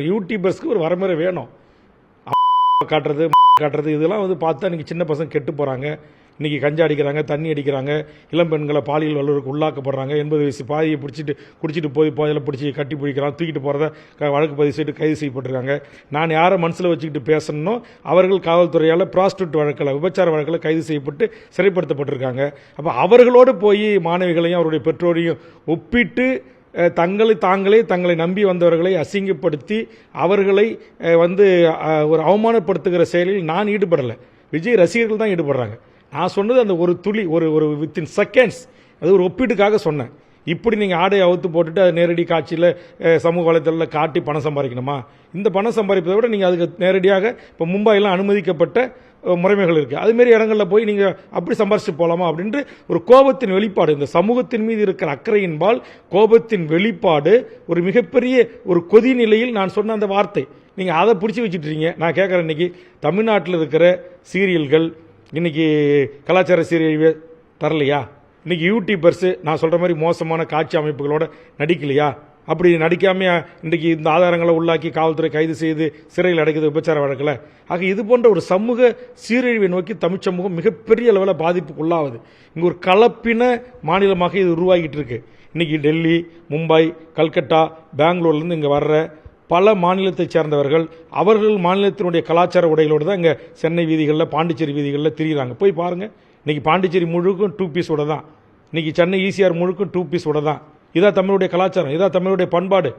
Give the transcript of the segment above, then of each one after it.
யூடியூபர்ஸ்க்கு ஒரு வரமுறை வேணும். காட்டுறது இதெல்லாம் வந்து பார்த்தா இன்றைக்கி சின்ன பசங்க கெட்டு போகிறாங்க. இன்றைக்கி கஞ்சா அடிக்கிறாங்க, தண்ணி அடிக்கிறாங்க, இளம் பெண்களை பாலியல் வல்லுறவுக்கு உள்ளாக்கப்படுறாங்க. 80 வயசு பாதியை குடிச்சிட்டு போதில் பிடிச்சி கட்டி பிடிக்கிறான், தூக்கிட்டு போகிறத வழக்கு பதிவு செய்து கைது செய்யப்பட்டிருக்காங்க. நான் யாரை மனசில் வச்சுக்கிட்டு பேசணும், அவர்கள் காவல்துறையால் ப்ராஸ்டியூட் வழக்கில், விபச்சார வழக்கில் கைது செய்யப்பட்டு சிறைப்படுத்தப்பட்டிருக்காங்க. அப்போ அவர்களோடு போய் மாணவிகளையும் அவருடைய பெற்றோரையும் ஒப்பிட்டு தங்களை நம்பி வந்தவர்களை அசிங்கப்படுத்தி அவர்களை வந்து ஒரு அவமானப்படுத்துகிற செயலில் நான் ஈடுபடலை. விஜய் ரசிகர்கள் தான் ஈடுபடுறாங்க. நான் சொன்னது அந்த ஒரு துளி, ஒரு வித்தின் செகண்ட்ஸ், அது ஒரு ஒப்பீட்டுக்காக சொன்னேன். இப்படி நீங்கள் ஆடையை அவுத்து போட்டுட்டு அது நேரடி காட்சியில் சமூக வலைத்தளத்தில் காட்டி பணம் சம்பாதிக்கணுமா? இந்த பணம் சம்பாதிப்பதை விட நீங்கள் அதுக்கு நேரடியாக இப்போ மும்பைலாம் அனுமதிக்கப்பட்ட முறைமைகள் இருக்குது, அதுமாரி இடங்களில் போய் நீங்கள் அப்படி சம்பாரிச்சுட்டு போகலாமா அப்படின்ட்டு ஒரு கோபத்தின் வெளிப்பாடு, இந்த சமூகத்தின் மீது இருக்கிற அக்கறையின்பால் கோபத்தின் வெளிப்பாடு, ஒரு மிகப்பெரிய ஒரு கொதி நிலையில் நான் சொன்ன அந்த வார்த்தை. நீங்கள் அதை பிடிச்சி வச்சுட்டுறீங்க. நான் கேட்குறேன், இன்றைக்கி தமிழ்நாட்டில் இருக்கிற சீரியல்கள் இன்றைக்கி கலாச்சார சீரியல் தரலையா? இன்றைக்கி யூடியூபர்ஸு நான் சொல்கிற மாதிரி மோசமான காட்சி அமைப்புகளோட நடிக்கலையா? அப்படி நடிக்காமல் இன்றைக்கி இந்த ஆதாரங்களை உள்ளாக்கி காவல்துறை கைது செய்து சிறையில் அடைக்கிறது விபச்சார வழக்கில். ஆக இது போன்ற ஒரு சமூக சீரழிவை நோக்கி தமிழ் சமூகம் மிகப்பெரிய அளவில் பாதிப்புக்கு உள்ளாகுது. இங்கே ஒரு கலப்பின மாநிலமாக இது உருவாகிட்டு இருக்கு. இன்றைக்கி டெல்லி, மும்பை, கல்கட்டா, பெங்களூர்லேருந்து இங்கே வர்ற பல மாநிலத்தை சேர்ந்தவர்கள் அவர்கள் மாநிலத்தினுடைய கலாச்சார உடைகளோடு தான் இங்கே சென்னை வீதிகளில், பாண்டிச்சேரி வீதிகளில் திரிகிறாங்க. போய் பாருங்கள், இன்றைக்கி பாண்டிச்சேரி முழுக்கும் 2 பீஸோட தான், இன்றைக்கி சென்னை ஈசிஆர் முழுக்கும் 2 பீஸோட தான். இதான் தமிழுடைய கலாச்சாரம், இதான் தமிழுடைய பண்பாடு.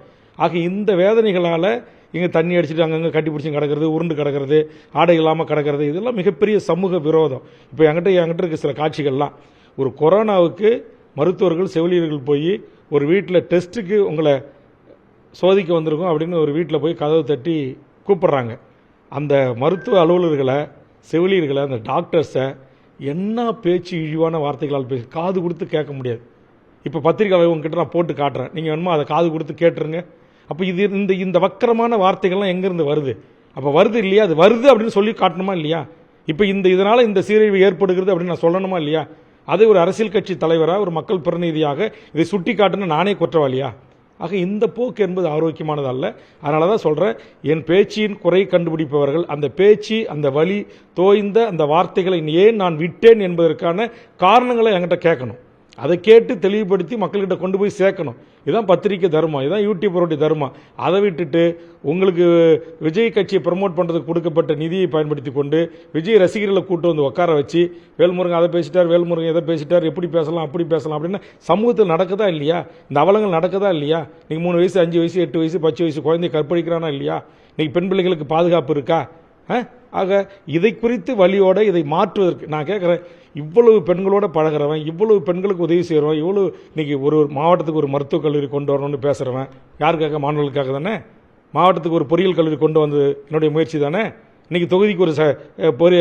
ஆக இந்த வேதனைகளால் இங்கே தண்ணி அடிச்சுட்டு அங்கங்கே கட்டி பிடிச்சி கிடக்கிறது, உருண்டு கிடக்கிறது, ஆடை இல்லாமல் கிடக்கிறது, இதெல்லாம் மிகப்பெரிய சமூக விரோதம். இப்போ என்கிட்ட இருக்க சில காட்சிகள்லாம், ஒரு கொரோனாவுக்கு மருத்துவர்கள் செவிலியர்கள் போய் ஒரு வீட்டில் டெஸ்ட்டுக்கு உங்களை சோதிக்க வந்திருக்கோம் அப்படின்னு ஒரு வீட்டில் போய் கதவு தட்டி கூப்பிட்றாங்க. அந்த மருத்துவ அலுவலர்களை, செவிலியர்களை, அந்த டாக்டர்ஸை என்ன பேச்சு இழிவான வார்த்தைகளால் பேசி காது கொடுத்து கேட்க முடியாது. இப்போ பத்திரிக்கை உங்ககிட்ட நான் போட்டு காட்டுறேன், நீங்கள் வேணுமா அதை காது கொடுத்து கேட்டுருங்க. அப்போ இது இந்த வக்கரமான வார்த்தைகள்லாம் எங்கேருந்து வருது? அப்போ வருது இல்லையா? அது வருது அப்படின்னு சொல்லி காட்டணுமா இல்லையா? இப்போ இதனால் இந்த சீரழிவு ஏற்படுகிறது அப்படின்னு நான் சொல்லணுமா இல்லையா? அதை ஒரு அரசியல் கட்சி தலைவராக, ஒரு மக்கள் பிரதிநிதியாக இதை சுட்டி காட்டுன்னு நானே குற்றவாளியா? ஆக இந்த போக்கு என்பது ஆரோக்கியமானது அல்ல. அதனால தான் சொல்கிறேன், என் பேச்சின் குறை கண்டுபிடிப்பவர்கள் அந்த பேச்சு, அந்த வலி தோய்ந்த அந்த வார்த்தைகளை ஏன் நான் விட்டேன் என்பதற்கான காரணங்களை என்கிட்ட கேட்கணும். அதை கேட்டு தெளிவுபடுத்தி மக்கள்கிட்ட கொண்டு போய் சேர்க்கணும். இதுதான் பத்திரிக்கை தர்மம், இதுதான் யூடியூபருடைய தர்மம். அதை விட்டுட்டு உங்களுக்கு விஜய் கட்சியை ப்ரமோட் பண்ணுறதுக்கு கொடுக்கப்பட்ட நிதியை பயன்படுத்தி கொண்டு விஜய் ரசிகர்களை கூட்டு வந்து உட்கார வச்சு வேல்முருகன் அதை பேசிட்டார், வேல்முருகன் எதை பேசிட்டார், எப்படி பேசலாம், அப்படி பேசலாம் அப்படின்னு சமூகத்தில் நடக்குதா இல்லையா? இந்த அவலங்கள் நடக்குதா இல்லையா? நீங்கள் 3 வயசு, 5 வயசு, 8 வயசு, 10 வயசு குழந்தைய கற்பழிக்கிறானா இல்லையா? இன்றைக்கி பெண் பிள்ளைகளுக்கு பாதுகாப்பு இருக்கா? ஆக இதை குறித்து வழியோட இதை மாற்றுவதற்கு நான் கேட்குறேன், இவ்வளவு பெண்களோட பழகிறவன், இவ்வளவு பெண்களுக்கு உதவி செய்கிறவன், இவ்வளவு இன்னைக்கு ஒரு மாவட்டத்துக்கு ஒரு மருத்துவக் கல்லூரி கொண்டு வரணும்னு பேசுகிறவன் யாருக்காக? மாணவர்களுக்காக தானே. மாவட்டத்துக்கு ஒரு பொறியியல் கல்லூரி கொண்டு வந்து என்னுடைய முயற்சி தானே. இன்றைக்கி தொகுதிக்கு ஒரு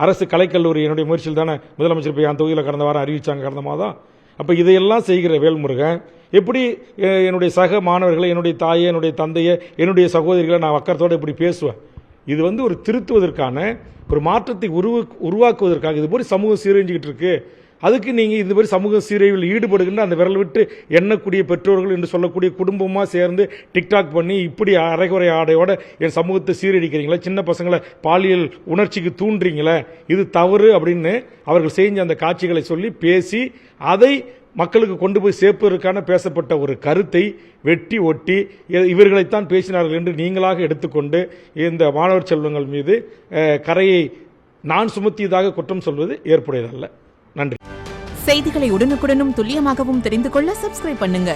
அரசு கலைக்கல்லூரி என்னுடைய முயற்சியில் தானே முதலமைச்சர் போய் அந்த தொகுதியில் கடந்த வாரம் அறிவித்தாங்க, கடந்த மாதம். அப்போ இதையெல்லாம் செய்கிற வேல்முருகன் எப்படி என்னுடைய சக மாணவர்களை, என்னுடைய தாயை, என்னுடைய தந்தையை, என்னுடைய சகோதரிகளை நான் அக்கறத்தோடு இப்படி பேசுவேன்? இது வந்து ஒரு திருத்துவதற்கான, ஒரு மாற்றத்தை உருவாக்குவதற்காக இது போய் சமூகம் சீரழிஞ்சிக்கிட்டு இருக்கு. அதுக்கு நீங்கள் இது மாதிரி சமூக சீரழிவில் ஈடுபடுகின்ற அந்த விரல் விட்டு எண்ணக்கூடிய பெற்றோர்கள் என்று சொல்லக்கூடிய குடும்பமாக சேர்ந்து டிக்டாக் பண்ணி இப்படி அரைகுறை ஆடையோட என் சமூகத்தை சீரழிக்கிறீங்களா, சின்ன பசங்களை பாலியல் உணர்ச்சிக்கு தூண்டுறீங்களே, இது தவறு அப்படின்னு அவர்கள் செஞ்ச அந்த காட்சிகளை சொல்லி பேசி அதை மக்களுக்கு கொண்டு போய் சேர்ப்பதற்கான பேசப்பட்ட ஒரு கருத்தை வெட்டி ஒட்டி இவர்களைத்தான் பேசினார்கள் என்று நீங்களாக எடுத்துக்கொண்டு இந்த மாணவர் செல்வங்கள் மீது கரையை நான் சுமத்தியதாக குற்றம் சொல்வது ஏற்புடையதல்ல. நன்றி. செய்திகளை உடனுக்குடனும் துல்லியமாகவும் தெரிந்து கொள்ள சப்ஸ்கிரைப் பண்ணுங்க.